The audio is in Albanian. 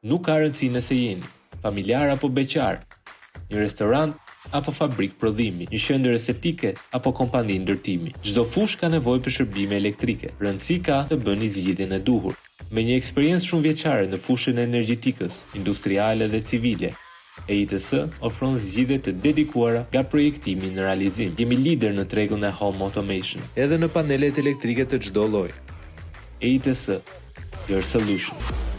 Nuk ka rëndësi nëse jeni familjar apo beqar, një restorant apo fabrik prodhimi, një qendër estetike apo kompani ndërtimi. Çdo fushë ka nevojë për shërbime elektrike. Rëndësi ka të bëni zgjidhjen e duhur. Me një eksperiencë shumë vjeçare në fushën e energjetikës, industriale dhe civile, EITS ofron zgjidhje të dedikuara nga projektimi në realizim. Jemi lider në tregun e home automation, edhe në panelet elektrike të çdo lloji. EITS, your solution.